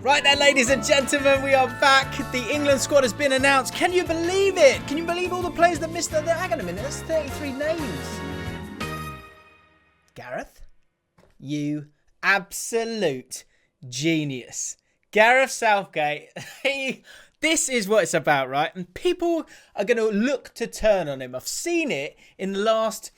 Right then, ladies and gentlemen, we are back. The England squad has been announced. Can you believe it? Can you believe all the players that missed it? Hang on a minute, that's 33 names. Gareth, you absolute genius. Gareth Southgate, this is what it's about, right? And people are going to look to turn on him. I've seen it in the last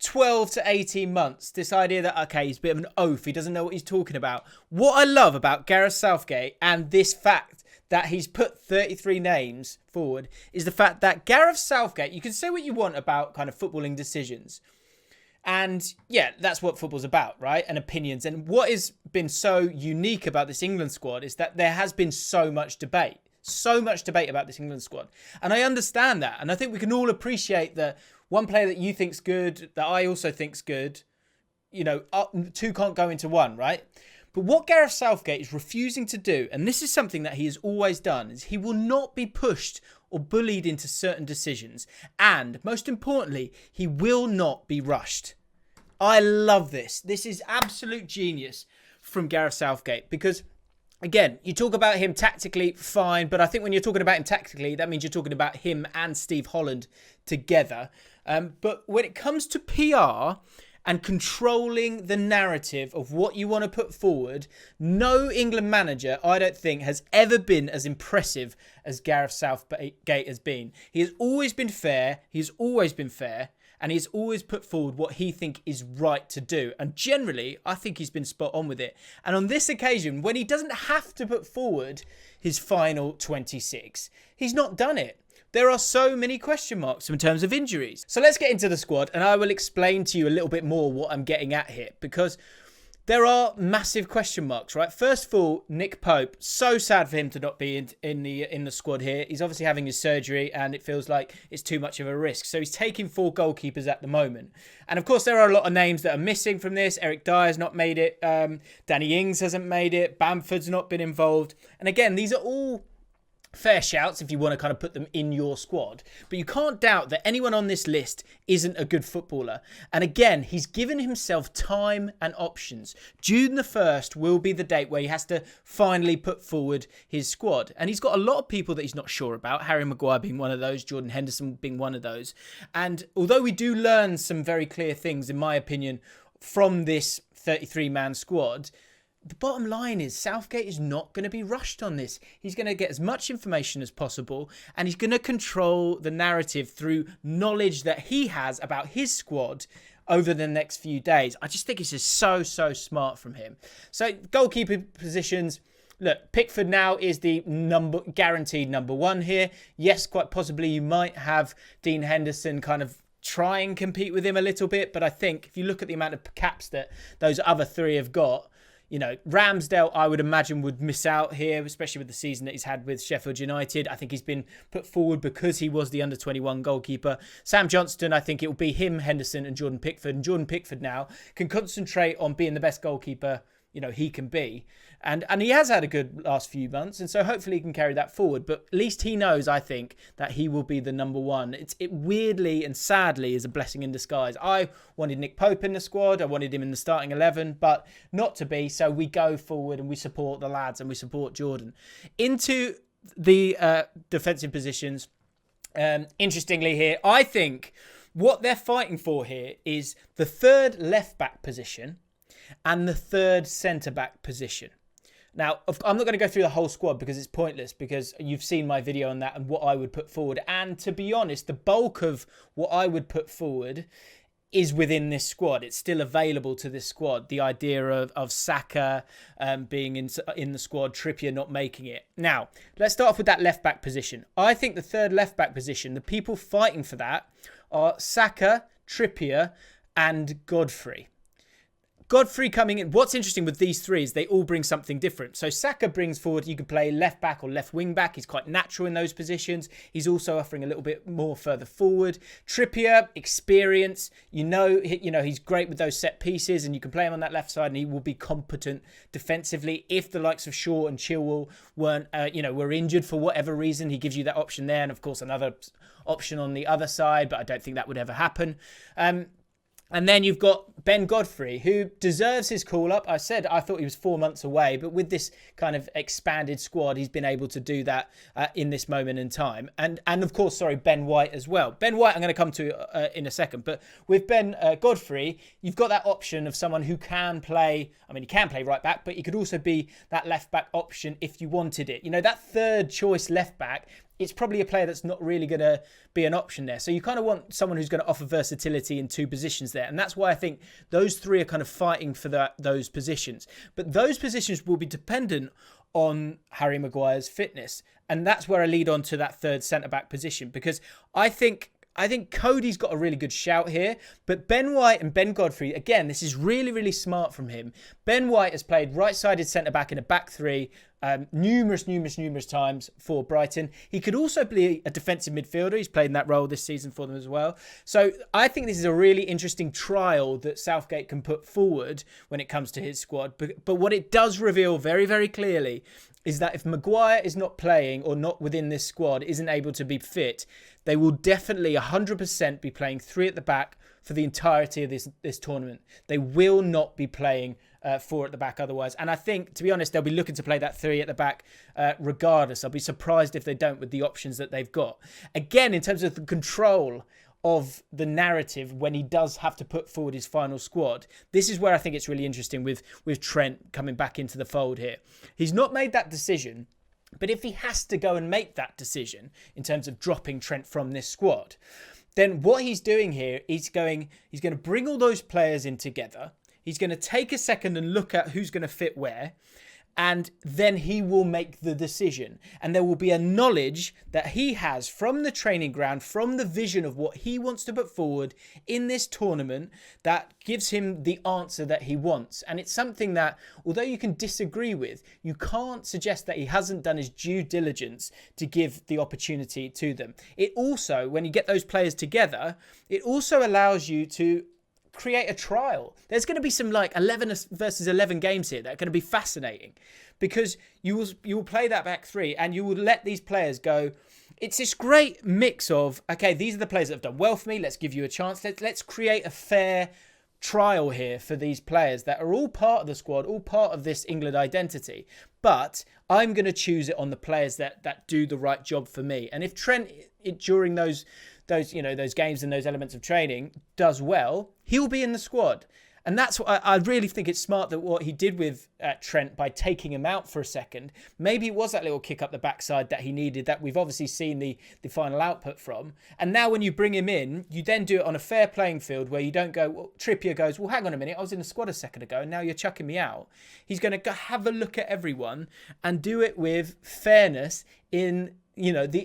12 to 18 months, this idea that, okay, he's a bit of an oaf, he doesn't know what he's talking about. What I love about Gareth Southgate and this fact that he's put 33 names forward is the fact that Gareth Southgate, you can say what you want about kind of footballing decisions. And yeah, that's what football's about, right? And opinions. And what has been so unique about this England squad is that there has been so much debate. So much debate about this England squad. And I understand that. And I think we can all appreciate that one player that you think's good, that I also think's good, you know, two can't go into one, right? But what Gareth Southgate is refusing to do, and this is something that he has always done, is he will not be pushed or bullied into certain decisions. And most importantly, he will not be rushed. I love this. This is absolute genius from Gareth Southgate because, again, you talk about him tactically, fine. But I think when you're talking about him tactically, that means you're talking about him and Steve Holland together. But when it comes to PR and controlling the narrative of what you want to put forward, no England manager, I don't think, has ever been as impressive as Gareth Southgate has been. He has always been fair. He's always been fair. And he's always put forward what he thinks is right to do. And generally, I think he's been spot on with it. And on this occasion, when he doesn't have to put forward his final 26, he's not done it. There are so many question marks in terms of injuries. So let's get into the squad and I will explain to you a little bit more what I'm getting at here because there are massive question marks, right? First of all, Nick Pope, so sad for him to not be in the squad here. He's obviously having his surgery and it feels like it's too much of a risk. So he's taking 4 goalkeepers at the moment. And of course, there are a lot of names that are missing from this. Eric Dyer's not made it. Danny Ings hasn't made it. Bamford's not been involved. And again, these are all fair shouts if you want to kind of put them in your squad. But you can't doubt that anyone on this list isn't a good footballer. And again, he's given himself time and options. June the 1st will be the date where he has to finally put forward his squad. And he's got a lot of people that he's not sure about. Harry Maguire being one of those. Jordan Henderson being one of those. And although we do learn some very clear things, in my opinion, from this 33-man squad, the bottom line is Southgate is not going to be rushed on this. He's going to get as much information as possible and he's going to control the narrative through knowledge that he has about his squad over the next few days. I just think it's just so smart from him. So goalkeeper positions. Look, Pickford now is the guaranteed number 1 here. Yes, quite possibly you might have Dean Henderson kind of try and compete with him a little bit. But I think if you look at the amount of caps that those other 3 have got, you know, Ramsdale, I would imagine, would miss out here, especially with the season that he's had with Sheffield United. I think he's been put forward because he was the under-21 goalkeeper. Sam Johnston, I think it will be him, Henderson and Jordan Pickford. And Jordan Pickford now can concentrate on being the best goalkeeper, you know, he can be. And he has had a good last few months. And so hopefully he can carry that forward. But at least he knows, I think, that he will be the number 1. It weirdly and sadly is a blessing in disguise. I wanted Nick Pope in the squad. I wanted him in the starting 11, but not to be. So we go forward and we support the lads and we support Jordan. Into the defensive positions. Interestingly here, I think what they're fighting for here is the 3rd left-back position and the 3rd centre-back position. Now, I'm not going to go through the whole squad because it's pointless because you've seen my video on that and what I would put forward. And to be honest, the bulk of what I would put forward is within this squad. It's still available to this squad. The idea of Saka being in the squad, Trippier not making it. Now, let's start off with that left-back position. I think the 3rd left-back position, the people fighting for that are Saka, Trippier and Godfrey. Godfrey coming in. What's interesting with these 3 is they all bring something different. So Saka brings forward, you can play left back or left wing back. He's quite natural in those positions. He's also offering a little bit more further forward. Trippier, experience. You know, he's great with those set pieces and you can play him on that left side and he will be competent defensively. If the likes of Shaw and Chilwell were injured for whatever reason, he gives you that option there. And of course, another option on the other side, but I don't think that would ever happen. And then you've got Ben Godfrey, who deserves his call-up. I said I thought he was 4 months away, but with this kind of expanded squad, he's been able to do that in this moment in time. And of course, Ben White as well. Ben White I'm going to come to in a second. But with Ben Godfrey, you've got that option of someone who can play. I mean, he can play right back, but he could also be that left back option if you wanted it. You know, that third choice left back, it's probably a player that's not really going to be an option there. So you kind of want someone who's going to offer versatility in two positions there. And that's why I think those three are kind of fighting for those positions. But those positions will be dependent on Harry Maguire's fitness. And that's where I lead on to that third centre-back position. Because I think Cody's got a really good shout here, but Ben White and Ben Godfrey, again, this is really, really smart from him. Ben White has played right-sided centre-back in a back three numerous times for Brighton. He could also be a defensive midfielder. He's played in that role this season for them as well. So I think this is a really interesting trial that Southgate can put forward when it comes to his squad. But what it does reveal very, very clearly is that if Maguire is not playing or not within this squad, isn't able to be fit, they will definitely 100% be playing three at the back for the entirety of this tournament. They will not be playing four at the back otherwise. And I think, to be honest, they'll be looking to play that three at the back regardless. I'll be surprised if they don't with the options that they've got. Again, in terms of the control of the narrative when he does have to put forward his final squad, this is where I think it's really interesting with Trent coming back into the fold here. He's not made that decision, but if he has to go and make that decision in terms of dropping Trent from this squad, then what he's doing here is he's going to bring all those players in together. He's going to take a second and look at who's going to fit where. And then he will make the decision. And there will be a knowledge that he has from the training ground, from the vision of what he wants to put forward in this tournament, that gives him the answer that he wants. And it's something that, although you can disagree with, you can't suggest that he hasn't done his due diligence to give the opportunity to them. It also, when you get those players together, it also allows you to create a trial. There's going to be some 11 versus 11 games here that are going to be fascinating, because you will play that back three and you will let these players go. It's this great mix of, okay, these are the players that have done well for me. Let's give you a chance. Let's create a fair trial here for these players that are all part of the squad, all part of this England identity. But I'm going to choose it on the players that do the right job for me. And if Trent, during those games and those elements of training, does well, he'll be in the squad. And that's what I really think it's smart that what he did with Trent by taking him out for a second. Maybe it was that little kick up the backside that he needed, that we've obviously seen the final output from. And now when you bring him in, you then do it on a fair playing field where you don't go, well, Trippier goes, well, hang on a minute, I was in the squad a second ago and now you're chucking me out. He's going to go have a look at everyone and do it with fairness in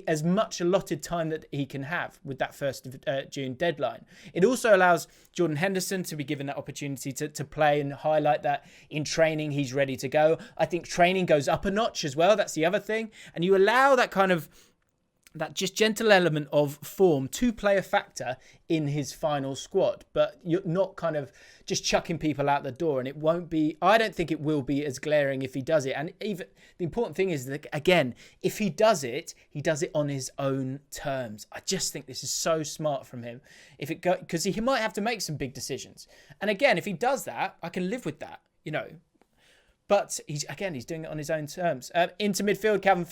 as much allotted time that he can have with that 1st of June deadline. It also allows Jordan Henderson to be given that opportunity to play and highlight that in training he's ready to go. I think training goes up a notch as well. That's the other thing. And you allow that kind of that just gentle element of form to play a factor in his final squad, but you're not kind of just chucking people out the door. And it won't be, I don't think it will be as glaring if he does it. And even the important thing is that, again, if he does it on his own terms. I just think this is so smart from him. Because he might have to make some big decisions. And again, if he does that, I can live with that, But he's doing it on his own terms. Into midfield, Calvin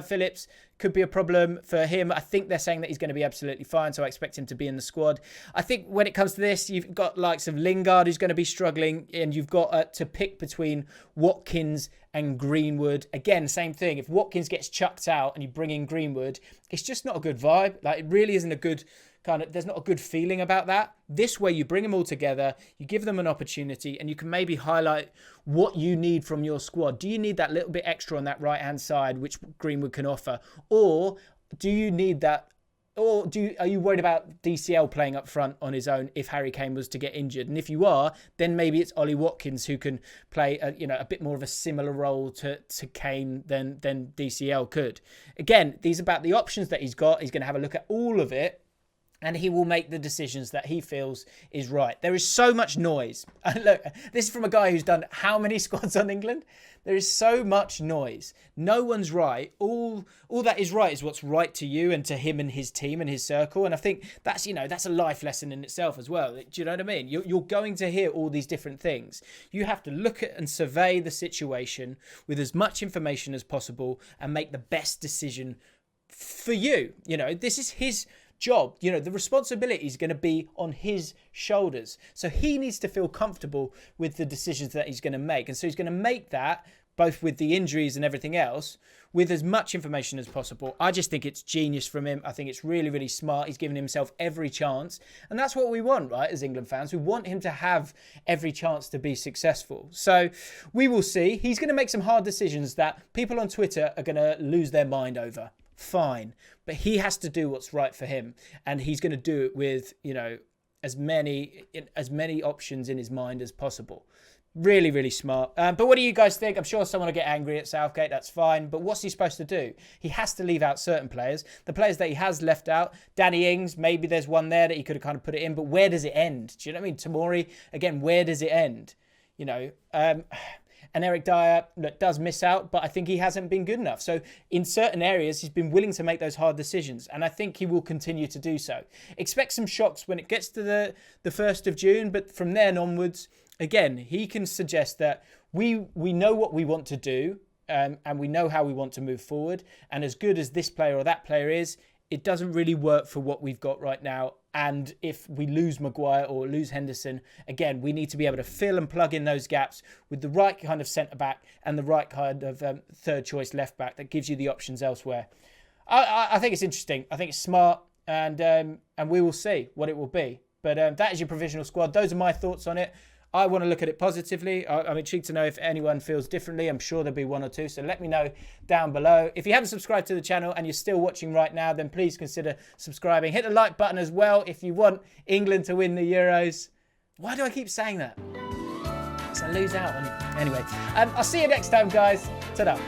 Phillips could be a problem for him. I think they're saying that he's going to be absolutely fine, so I expect him to be in the squad. I think when it comes to this, you've got likes of Lingard who's going to be struggling, and you've got to pick between Watkins and Greenwood. Again, same thing. If Watkins gets chucked out and you bring in Greenwood, it's just not a good vibe. It really isn't a good there's not a good feeling about that. This way, you bring them all together, you give them an opportunity, and you can maybe highlight what you need from your squad. Do you need that little bit extra on that right-hand side, which Greenwood can offer? Or do you need that? Or are you worried about DCL playing up front on his own if Harry Kane was to get injured? And if you are, then maybe it's Ollie Watkins who can play a bit more of a similar role to Kane than DCL could. Again, these are about the options that he's got. He's going to have a look at all of it. and he will make the decisions that he feels is right. There is so much noise. Look, this is from a guy who's done how many squads on England? There is so much noise. No one's right. All that is right is what's right to you and to him and his team and his circle. And I think that's, that's a life lesson in itself as well. Do you know what I mean? You're going to hear all these different things. You have to look at and survey the situation with as much information as possible and make the best decision for you. This is his job. The responsibility is going to be on his shoulders. So he needs to feel comfortable with the decisions that he's going to make. And so he's going to make that, both with the injuries and everything else, with as much information as possible. I just think it's genius from him. I think it's really, really smart. He's given himself every chance. And that's what we want, right, as England fans. We want him to have every chance to be successful. So we will see. He's going to make some hard decisions that people on Twitter are going to lose their mind over. Fine. But he has to do what's right for him. And he's going to do it with, as many options in his mind as possible. Really, really smart. But what do you guys think? I'm sure someone will get angry at Southgate. That's fine. But what's he supposed to do? He has to leave out certain players. The players that he has left out, Danny Ings, maybe there's one there that he could have kind of put it in. But where does it end? Do you know what I mean? Tomori, again, where does it end? And Eric Dyer, look, does miss out, but I think he hasn't been good enough. So in certain areas, he's been willing to make those hard decisions. And I think he will continue to do so. Expect some shocks when it gets to the 1st of June. But from then onwards, again, he can suggest that we know what we want to do and we know how we want to move forward. And as good as this player or that player is, it doesn't really work for what we've got right now. And if we lose Maguire or lose Henderson, again, we need to be able to fill and plug in those gaps with the right kind of centre-back and the right kind of third-choice left-back that gives you the options elsewhere. I think it's interesting. I think it's smart, and we will see what it will be. But that is your provisional squad. Those are my thoughts on it. I want to look at it positively. I'm intrigued to know if anyone feels differently. I'm sure there'll be one or two. So let me know down below. If you haven't subscribed to the channel and you're still watching right now, then please consider subscribing. Hit the like button as well if you want England to win the Euros. Why do I keep saying that? Because I lose out on it. Anyway, I'll see you next time, guys. Ta-da.